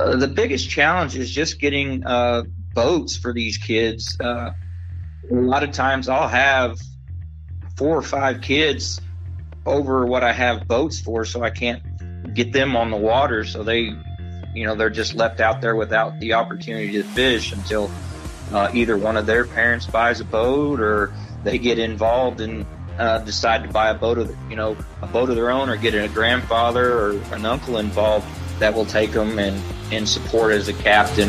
The biggest challenge is just getting boats for these kids. A lot of times I'll have 4 or 5 kids over what I have boats for, so I can't get them on the water. So they're just left out there without the opportunity to fish until either one of their parents buys a boat or they get involved and decide to buy a boat of their own, or get a grandfather or an uncle involved that will take them and support as a captain.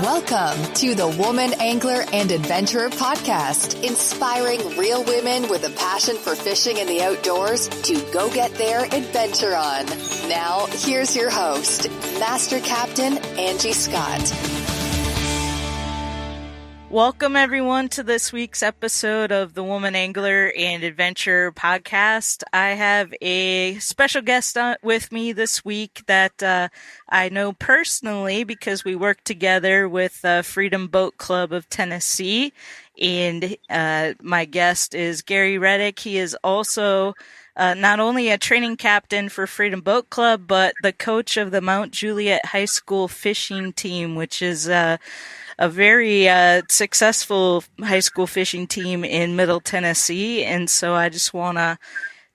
Welcome to the Woman Angler and Adventurer Podcast, inspiring real women with a passion for fishing in the outdoors to go get their adventure on. Now, here's your host, Master Captain Angie Scott. Welcome, everyone, to this week's episode of the Woman Angler and Adventurer Podcast. I have a special guest with me this week that I know personally because we work together with Freedom Boat Club of Tennessee. And my guest is Gary Redic. He is also not only a training captain for Freedom Boat Club, but the coach of the Mount Juliet High School fishing team, which is a very successful high school fishing team in Middle Tennessee. And so I just want to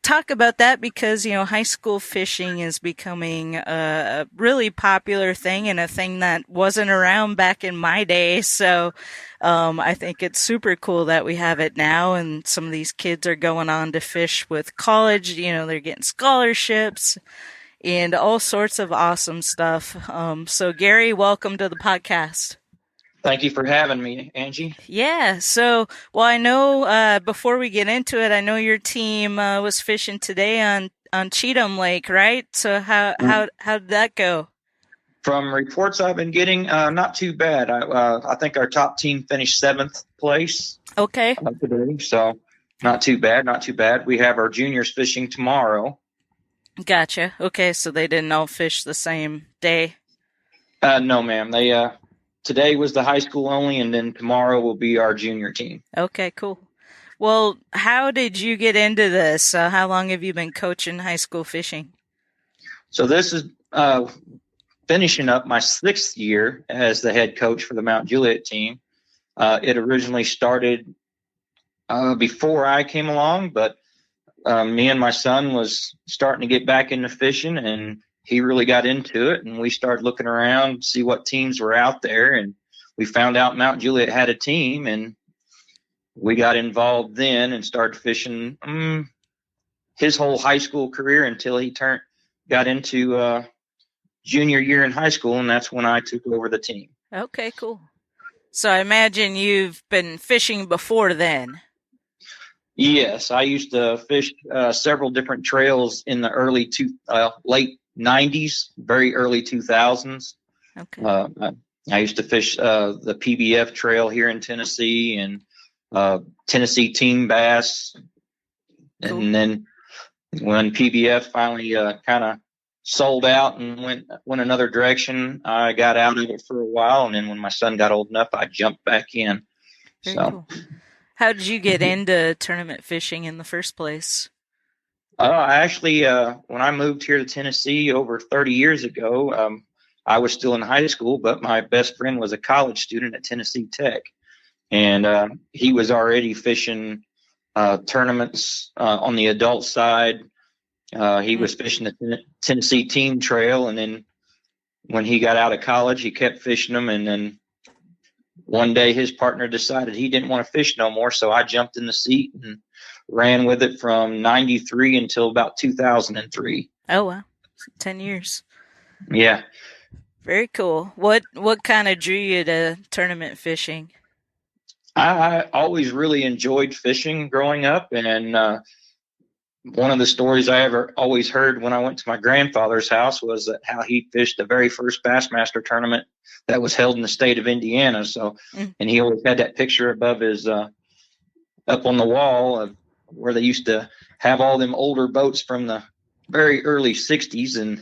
talk about that because, high school fishing is becoming a really popular thing and a thing that wasn't around back in my day. So I think it's super cool that we have it now. And some of these kids are going on to fish with college. They're getting scholarships and all sorts of awesome stuff. So Gary, welcome to the podcast. Thank you for having me, Angie. Yeah. So, I know before we get into it, I know your team was fishing today on Cheatham Lake, right? So how did that go? From reports I've been getting, not too bad. I think our top team finished 7th place. Okay. Today, so not too bad. We have our juniors fishing tomorrow. Gotcha. Okay, so they didn't all fish the same day? No, ma'am. Today was the high school only, and then tomorrow will be our junior team. Okay, cool. Well, how did you get into this? How long have you been coaching high school fishing? So this is finishing up my 6th year as the head coach for the Mount Juliet team. It originally started before I came along, but me and my son was starting to get back into fishing, and he really got into it, and we started looking around to see what teams were out there, and we found out Mount Juliet had a team, and we got involved then and started fishing his whole high school career until he got into junior year in high school, and that's when I took over the team. Okay, cool. So I imagine you've been fishing before then. Yes, I used to fish several different trails in the late 90s, very early 2000s. Okay. I used to fish the PBF trail here in Tennessee and Tennessee team bass. Cool. And then when PBF finally kind of sold out and went another direction, I got out of it for a while. And then when my son got old enough, I jumped back in. Very cool. How did you get into tournament fishing in the first place? I actually, when I moved here to Tennessee over 30 years ago, I was still in high school, but my best friend was a college student at Tennessee Tech. And he was already fishing tournaments on the adult side. He was fishing the Tennessee team trail. And then when he got out of college, he kept fishing them. And then one day his partner decided he didn't want to fish no more. So I jumped in the seat and ran with it from 93 until about 2003. Oh, wow. 10 years. Yeah. Very cool. What kind of drew you to tournament fishing? I always really enjoyed fishing growing up. And one of the stories I always heard when I went to my grandfather's house was that how he fished the very first Bassmaster tournament that was held in the state of Indiana. So, and he always had that picture above his, up on the wall of where they used to have all them older boats from the very early 60s.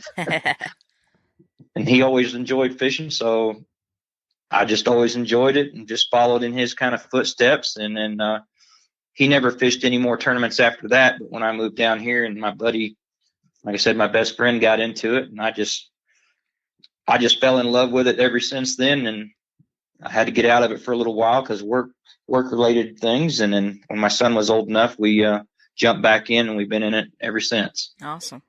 And he always enjoyed fishing. So I just always enjoyed it and just followed in his kind of footsteps. And then he never fished any more tournaments after that. But when I moved down here and my buddy like I said, my best friend got into it, and I just fell in love with it ever since then. And I had to get out of it for a little while because work related things. And then when my son was old enough, we jumped back in, and we've been in it ever since. Awesome.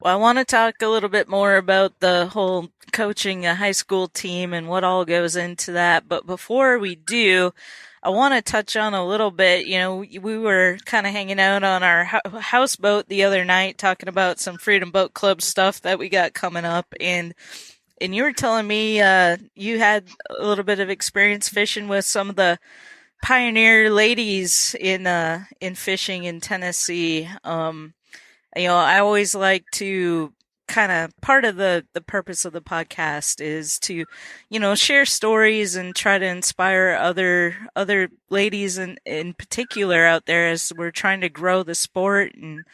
Well, I want to talk a little bit more about the whole coaching a high school team and what all goes into that. But before we do, I want to touch on a little bit. You know, we were kind of hanging out on our houseboat the other night talking about some Freedom Boat Club stuff that we got coming up. And you were telling me you had a little bit of experience fishing with some of the pioneer ladies in fishing in Tennessee. You know, I always like to kind of, part of the purpose of the podcast is to, you know, share stories and try to inspire other ladies in particular out there as we're trying to grow the sport and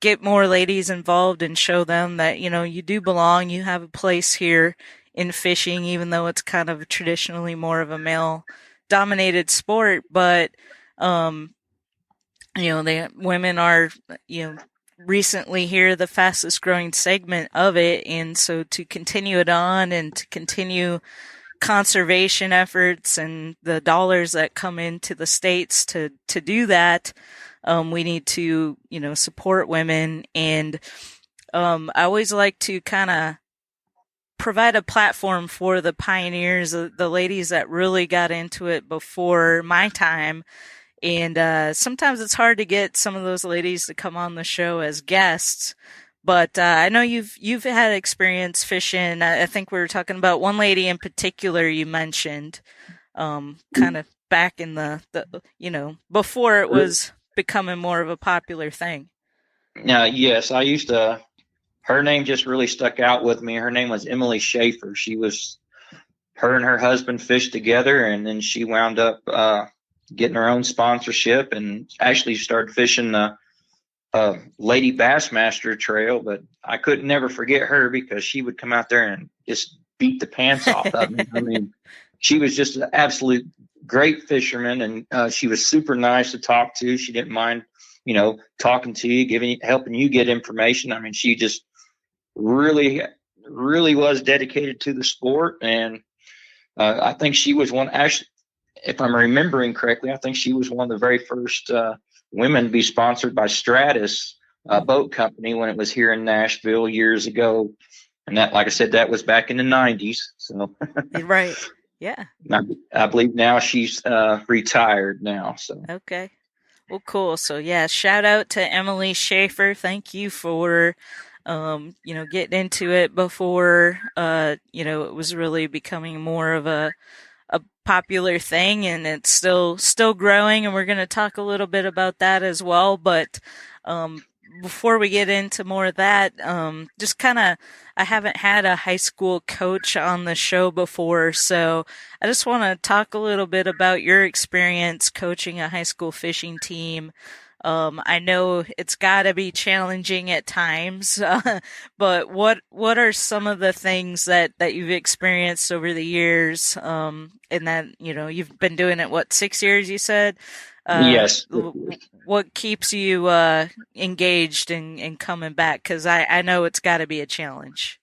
get more ladies involved and show them that, you know, you do belong, you have a place here in fishing, even though it's kind of traditionally more of a male dominated sport. But, you know, the women are, you know, recently here the fastest growing segment of it, and so to continue it on and to continue conservation efforts and the dollars that come into the states to do that, we need to, you know, support women. And I always like to kind of provide a platform for the pioneers, the ladies that really got into it before my time. And sometimes it's hard to get some of those ladies to come on the show as guests. But I know you've had experience fishing. I think we were talking about one lady in particular you mentioned, kind of back in the you know, before it was becoming more of a popular thing. Yes, I used to. Her name just really stuck out with me. Her name was Emily Schaefer. Her and her husband fished together, and then she wound up getting her own sponsorship and actually started fishing the Lady Bassmaster Trail. But I could never forget her because she would come out there and just beat the pants off of me. I mean, she was just an absolute great fisherman, and she was super nice to talk to. She didn't mind, you know, talking to you, helping you get information. I mean, she just really was dedicated to the sport. And I think she was one, actually, if I'm remembering correctly, I think she was one of the very first women to be sponsored by Stratus Boat Company when it was here in Nashville years ago. And that, like I said, that was back in the 90s. So Right. Yeah. I believe now she's retired now. So Okay. Well, cool. So yeah, shout out to Emily Schaefer. Thank you for you know, getting into it before you know, it was really becoming more of a popular thing, and it's still growing, and we're going to talk a little bit about that as well. But before we get into more of that, just kind of, I haven't had a high school coach on the show before, so I just want to talk a little bit about your experience coaching a high school fishing team. I know it's got to be challenging at times, but what are some of the things that you've experienced over the years? And that, you know, you've been doing it, 6 years, you said? Yes. What keeps you engaged and coming back? Because I know it's got to be a challenge.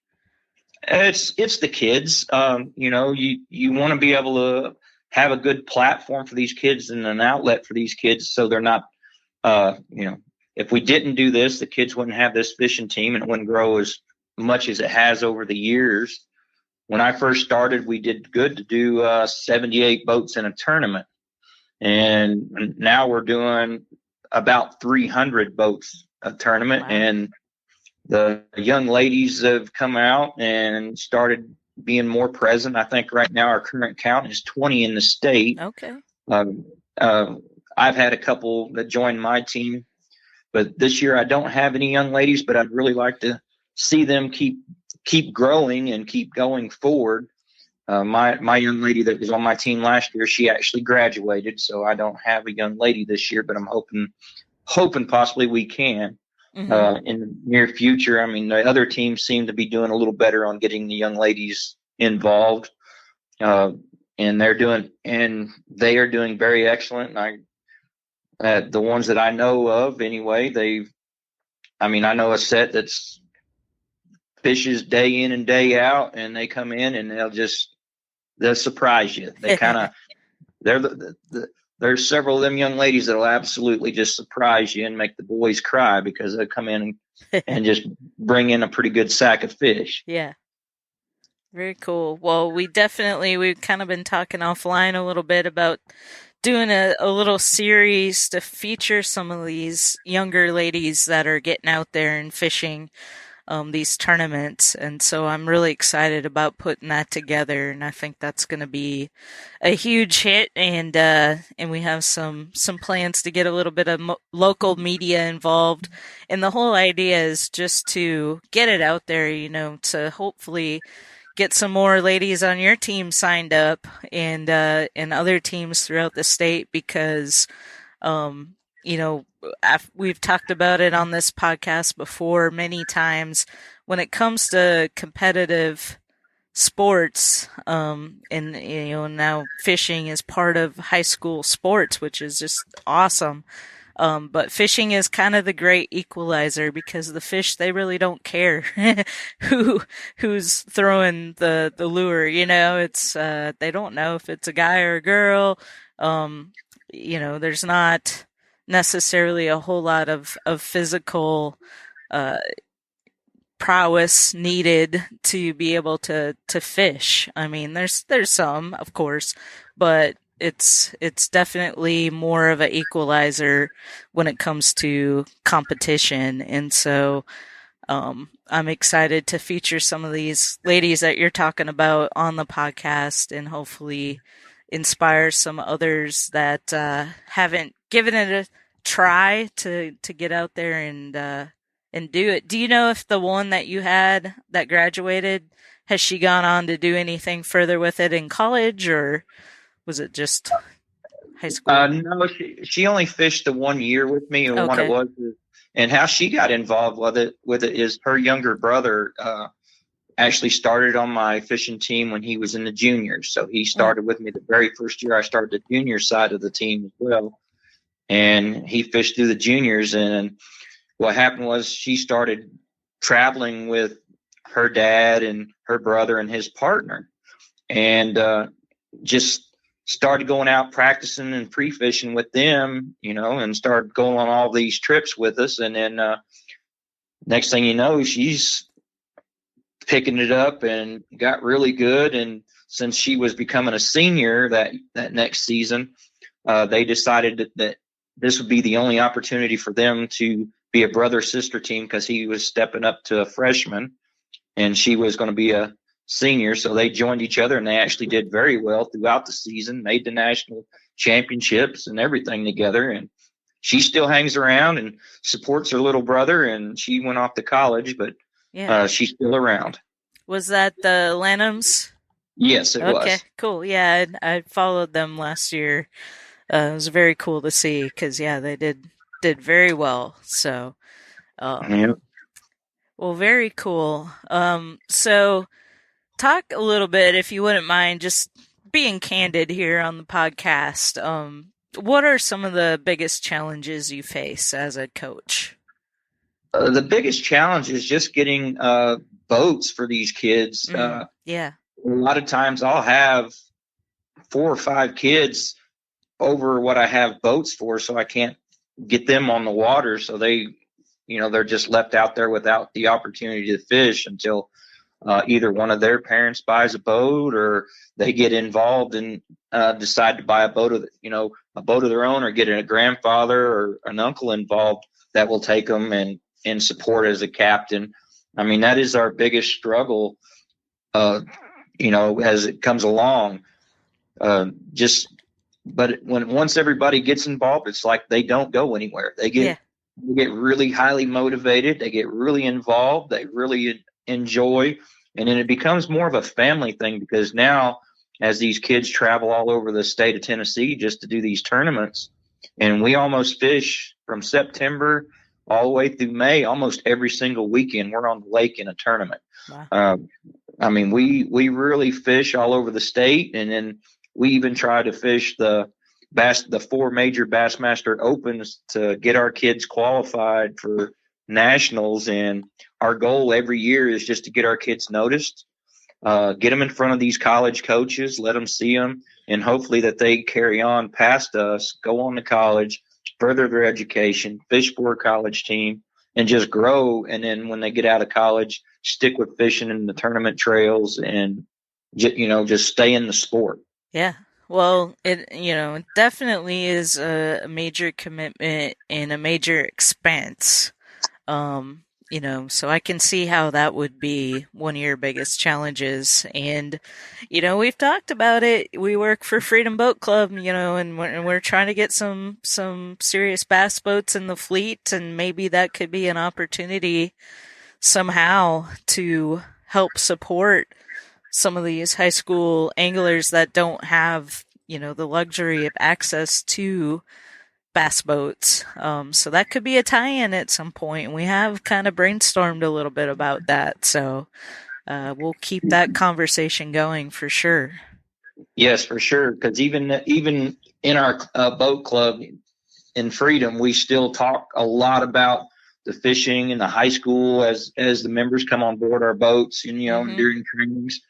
It's the kids. You know, you want to be able to have a good platform for these kids and an outlet for these kids, so they're not. You know, if we didn't do this, the kids wouldn't have this fishing team, and it wouldn't grow as much as it has over the years. When I first started, we did good to do 78 boats in a tournament, and now we're doing about 300 boats a tournament. Wow. And the young ladies have come out and started being more present. I think right now our current count is 20 in the state. Okay. I've had a couple that joined my team, but this year I don't have any young ladies, but I'd really like to see them keep growing and keep going forward. My young lady that was on my team last year, she actually graduated, so I don't have a young lady this year, but I'm hoping possibly we can in the near future. I mean, the other teams seem to be doing a little better on getting the young ladies involved, and they are doing very excellent. And the ones that I know of anyway, I know a set that's fishes day in and day out, and they come in and they'll surprise you. They kind of there's several of them young ladies that'll absolutely just surprise you and make the boys cry because they'll come in and just bring in a pretty good sack of fish. Yeah. Very cool. Well, we've kind of been talking offline a little bit about doing a little series to feature some of these younger ladies that are getting out there and fishing these tournaments. And so I'm really excited about putting that together. And I think that's going to be a huge hit. And we have some plans to get a little bit of local media involved. And the whole idea is just to get it out there, to hopefully get some more ladies on your team signed up and other teams throughout the state because, we've talked about it on this podcast before many times when it comes to competitive sports, and, now fishing is part of high school sports, which is just awesome. But fishing is kind of the great equalizer because the fish, they really don't care who's throwing the lure, it's, they don't know if it's a guy or a girl. There's not necessarily a whole lot of physical, prowess needed to be able to fish. I mean, there's some, of course, but it's definitely more of an equalizer when it comes to competition. And so I'm excited to feature some of these ladies that you're talking about on the podcast and hopefully inspire some others that haven't given it a try to get out there and do it. Do you know if the one that you had that graduated, has she gone on to do anything further with it in college, or was it just high school? No, she only fished the 1 year with me, and Okay. what it was, and how she got involved with it is her younger brother actually started on my fishing team when he was in the juniors. So he started with me the very first year I started the junior side of the team as well, and he fished through the juniors. And what happened was she started traveling with her dad and her brother and his partner, and just started going out practicing and pre-fishing with them, and started going on all these trips with us. And then next thing you know, she's picking it up and got really good. And since she was becoming a senior that next season, they decided that this would be the only opportunity for them to be a brother-sister team because he was stepping up to a freshman and she was going to be a senior. So they joined each other, and they actually did very well throughout the season, made the national championships and everything together. And she still hangs around and supports her little brother, and she went off to college, but she's still around. Was that the Lanhams? Yes, it was. Okay, cool. Yeah, I followed them last year. It was very cool to see because, they did very well. So, well, very cool. So talk a little bit, if you wouldn't mind, just being candid here on the podcast. What are some of the biggest challenges you face as a coach? The biggest challenge is just getting boats for these kids. Yeah. A lot of times I'll have 4 or 5 kids over what I have boats for, so I can't get them on the water. So they're just left out there without the opportunity to fish until either one of their parents buys a boat or they get involved and decide to buy a boat of their own, or get a grandfather or an uncle involved that will take them and support as a captain. I mean, that is our biggest struggle, as it comes along. But once everybody gets involved, it's like they don't go anywhere. They get really highly motivated. They get really involved. They really enjoy. And then it becomes more of a family thing, because now as these kids travel all over the state of Tennessee just to do these tournaments, and we almost fish from September all the way through May, almost every single weekend we're on the lake in a tournament. Wow. We really fish all over the state, and then we even try to fish the 4 major Bassmaster Opens to get our kids qualified for nationals, and our goal every year is just to get our kids noticed, get them in front of these college coaches, let them see them, and hopefully that they carry on past us, go on to college, further their education, fish for a college team, and just grow. And then when they get out of college, stick with fishing in the tournament trails and, just stay in the sport. Yeah. Well, it definitely is a major commitment and a major expense. So I can see how that would be one of your biggest challenges. And, we've talked about it. We work for Freedom Boat Club, and we're trying to get some serious bass boats in the fleet, and maybe that could be an opportunity somehow to help support some of these high school anglers that don't have, the luxury of access to bass boats. So that could be a tie-in at some point. We have kind of brainstormed a little bit about that. So we'll keep that conversation going for sure. Yes, for sure. Because even in our boat club in Freedom, we still talk a lot about the fishing in the high school as the members come on board our boats, and and during trainings,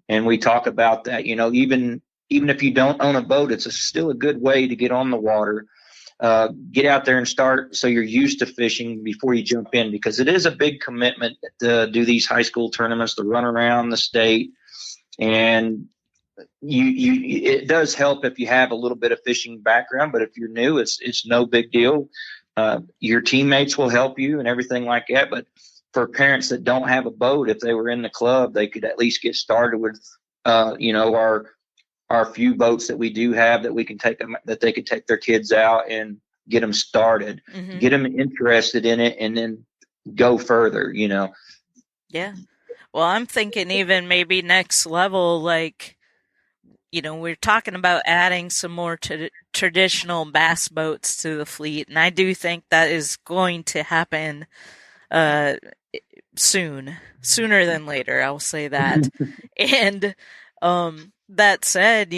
and we talk about that. Even if you don't own a boat, it's still a good way to get on the water. Get out there and start so you're used to fishing before you jump in, because it is a big commitment to do these high school tournaments, to run around the state. And it does help if you have a little bit of fishing background, but if you're new, it's no big deal. Your teammates will help you and everything like that. But for parents that don't have a boat, if they were in the club, they could at least get started with, our few boats that we do have that we can take them, that they could take their kids out and get them started, get them interested in it, and then go further, Yeah. Well, I'm thinking even maybe next level, like, we're talking about adding some more traditional bass boats to the fleet. And I do think that is going to happen sooner than later. I'll say that. And, that said,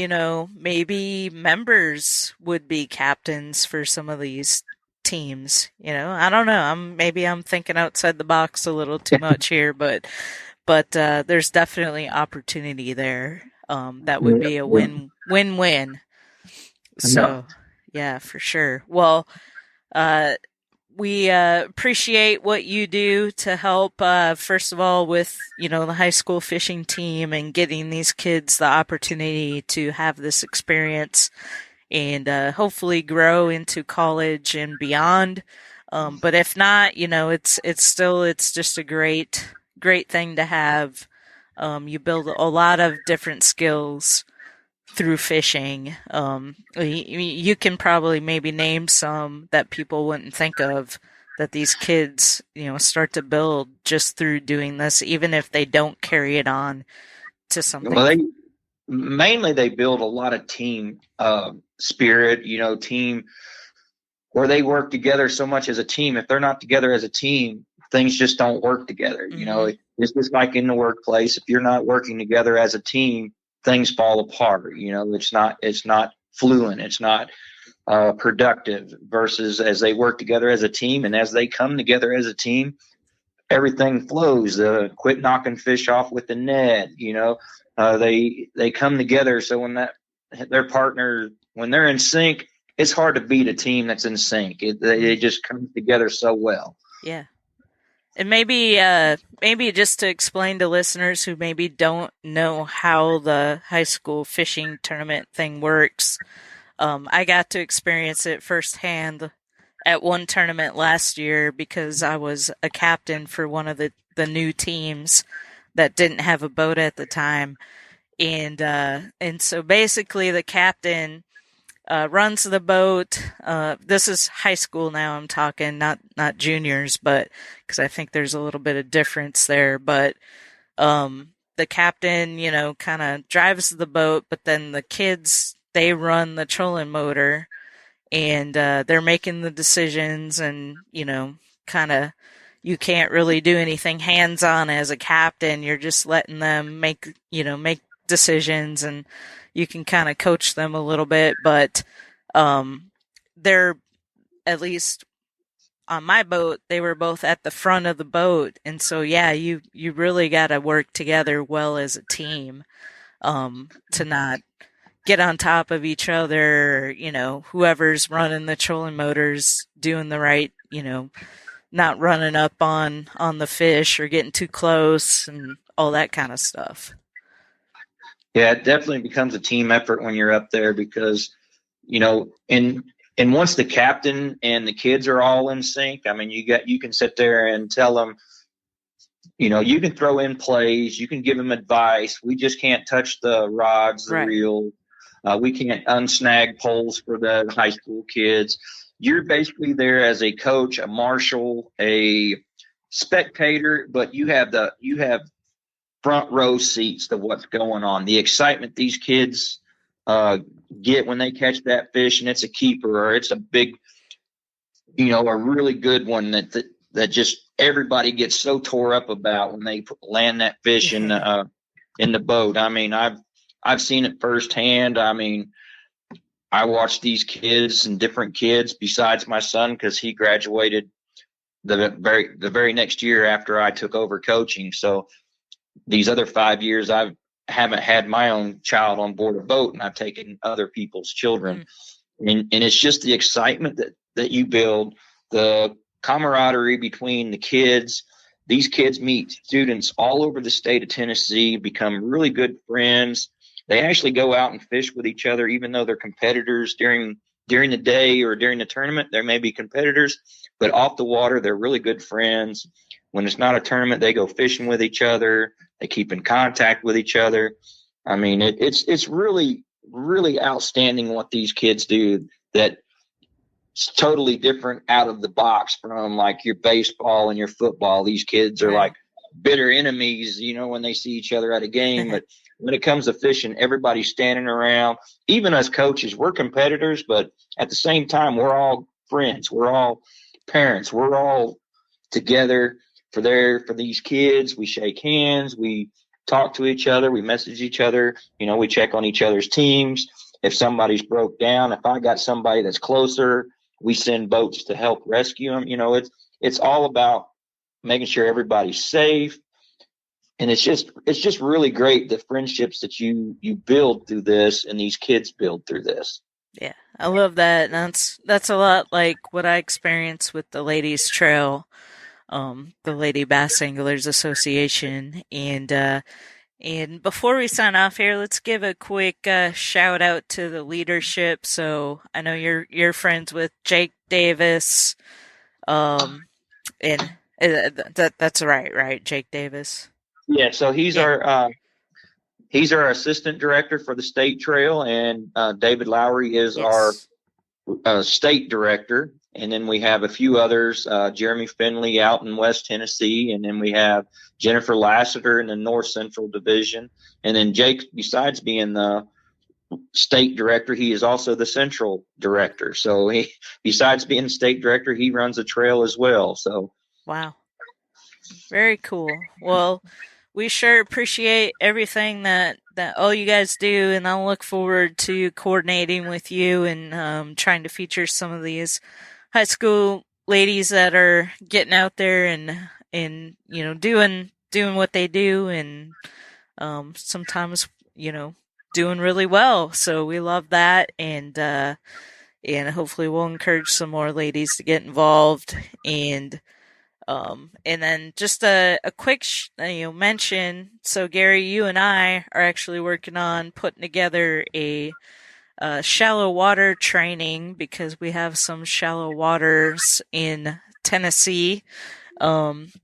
maybe members would be captains for some of these teams. I don't know. I'm thinking outside the box a little too much here, but there's definitely opportunity there. That would be a win-win. So, yeah, for sure. Well, we appreciate what you do to help, first of all, with, the high school fishing team and getting these kids the opportunity to have this experience and hopefully grow into college and beyond. But if not, it's just a great thing to have. You build a lot of different skills through fishing. You can probably maybe name some that people wouldn't think of that these kids, start to build just through doing this, even if they don't carry it on to something. Well, they build a lot of team spirit, team where they work together so much as a team. If they're not together as a team, things just don't work together. It's just like in the workplace. If you're not working together as a team, things fall apart. It's not fluent. It's not productive, versus as they work together as a team, and as they come together as a team, everything flows. Quit knocking fish off with the net. They come together. So when their partner, when they're in sync, it's hard to beat a team that's in sync. They just come together so well. Yeah. And maybe just to explain to listeners who maybe don't know how the high school fishing tournament thing works, I got to experience it firsthand at one tournament last year because I was a captain for one of the new teams that didn't have a boat at the time. And so basically the captain runs the boat. This is high school now I'm talking, not juniors, but because I think there's a little bit of difference there. But the captain, kind of drives the boat, but then the kids, they run the trolling motor, and they're making the decisions, and, kind of, you can't really do anything hands-on as a captain. You're just letting them make decisions, and you can kind of coach them a little bit, but they're, at least on my boat, they were both at the front of the boat. And so, yeah, you really got to work together well as a team, to not get on top of each other, whoever's running the trolling motors doing the right, not running up on the fish or getting too close and all that kind of stuff. Yeah, it definitely becomes a team effort when you're up there because, and once the captain and the kids are all in sync, I mean, you can sit there and tell them, you can throw in plays, you can give them advice. We just can't touch the rods, the reel. We can't unsnag poles for the high school kids. You're basically there as a coach, a marshal, a spectator, but you have front row seats to what's going on. The excitement these kids get when they catch that fish and it's a keeper or it's a big, a really good one that just everybody gets so tore up about when they land that fish in the boat. I mean, I've seen it firsthand. I mean, I watched these kids and different kids besides my son because he graduated the very next year after I took over coaching. So these other 5 years, I haven't had my own child on board a boat, and I've taken other people's children. And it's just the excitement that you build, the camaraderie between the kids. These kids meet students all over the state of Tennessee, become really good friends. They actually go out and fish with each other, even though they're competitors during the day or during the tournament. They may be competitors, but off the water, they're really good friends. When it's not a tournament, they go fishing with each other. They keep in contact with each other. I mean, it's really, really outstanding what these kids do that's totally different out of the box from like your baseball and your football. These kids are like bitter enemies, when they see each other at a game. But when it comes to fishing, everybody's standing around. Even us coaches, we're competitors, but at the same time, we're all friends. We're all parents. We're all together for these kids. We shake hands. We talk to each other. We message each other. We check on each other's teams. If somebody's broke down, if I got somebody that's closer, we send boats to help rescue them. It's all about making sure everybody's safe. And it's just really great, the friendships that you build through this and these kids build through this. Yeah, I love that. And that's a lot like what I experienced with the Ladies Trail, the Lady Bass Anglers Association. And before we sign off here, let's give a quick shout out to the leadership. So I know you're friends with Jake Davis, and that's right, Jake Davis. Yeah, so he's our assistant director for the state trail, and David Lowry is our state director. And then we have a few others, Jeremy Finley out in West Tennessee, and then we have Jennifer Lassiter in the North Central Division. And then Jake, besides being the state director, he is also the central director. So he, besides being the state director, he runs the trail as well. So wow, very cool. Well, we sure appreciate everything that all you guys do, and I'll look forward to coordinating with you and trying to feature some of these high school ladies that are getting out there and doing what they do, and sometimes doing really well. So we love that, and hopefully we'll encourage some more ladies to get involved. And then just a quick mention. So Gary, you and I are actually working on putting together a shallow water training, because we have some shallow waters in Tennessee,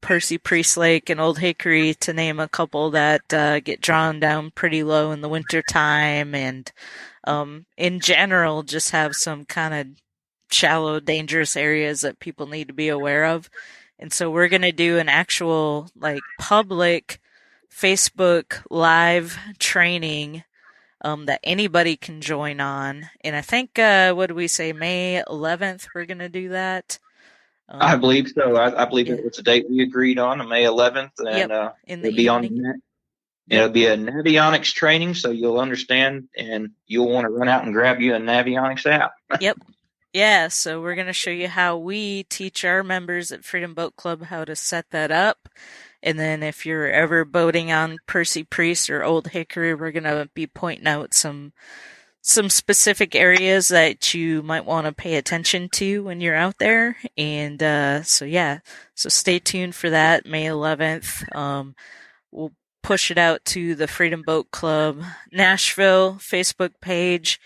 Percy Priest Lake and Old Hickory, to name a couple, that get drawn down pretty low in the winter time, and in general just have some kind of shallow, dangerous areas that people need to be aware of. And so we're going to do an actual public Facebook live training that anybody can join on. And I think, what do we say, May 11th, we're going to do that? I believe so. I believe it was the date we agreed on May 11th. And it'll be on the net. It'll be a Navionics training, so you'll understand, and you'll want to run out and grab you a Navionics app. Yep. Yeah, so we're going to show you how we teach our members at Freedom Boat Club how to set that up. And then if you're ever boating on Percy Priest or Old Hickory, we're going to be pointing out some specific areas that you might want to pay attention to when you're out there. And so stay tuned for that, May 11th. We'll push it out to the Freedom Boat Club Nashville Facebook page,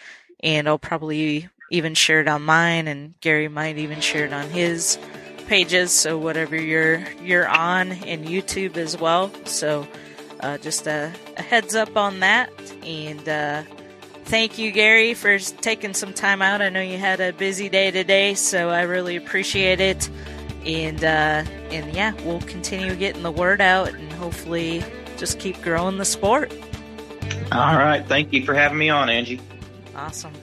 and I'll probably even share it on mine, and Gary might even share it on his pages, so whatever you're on, and YouTube as well. So just a heads up on that. And thank you, Gary, for taking some time out. I know you had a busy day today, so I really appreciate it. And yeah, we'll continue getting the word out and hopefully just keep growing the sport. All right. Thank you for having me on, Angie. Awesome.